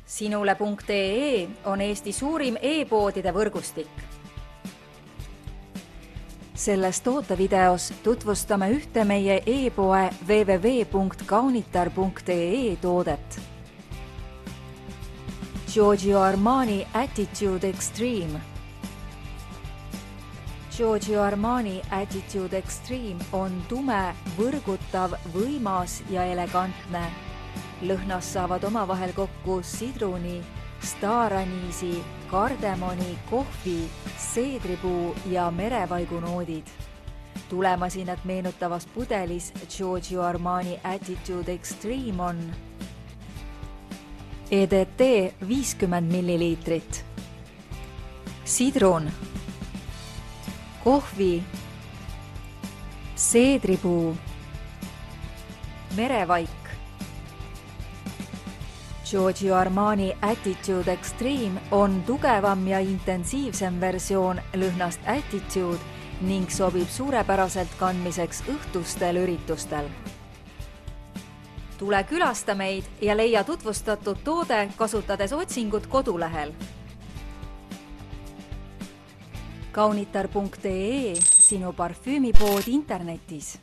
Sinule.ee on Eesti suurim e-poodide võrgustik. Selles tootevideos tutvustame ühte meie e-poe www.kaunitar.ee toodet. Giorgio Armani Attitude Extreme. Giorgio Armani Attitude Extreme on tume, võrgutav, võimas ja elegantne. Lõhnas saavad omavahel kokku sidruni, staaraniisi, kardemoni, kohvi, seedripuu ja merevaigu noodid. Tulemasinad meenutavas pudelis Giorgio Armani Attitude Extreme on EDT 50 ml, sidrun, kohvi, seedripuu, merevaik. Giorgio Armani Attitude Extreme on tugevam ja intensiivsem versioon lõhnast Attitude ning sobib suurepäraselt kandmiseks õhtustel üritustel. Tule külasta meid ja leia tutvustatud toode kasutades otsingut kodulehel. Kaunitar.ee, sinu parfüümipood internetis.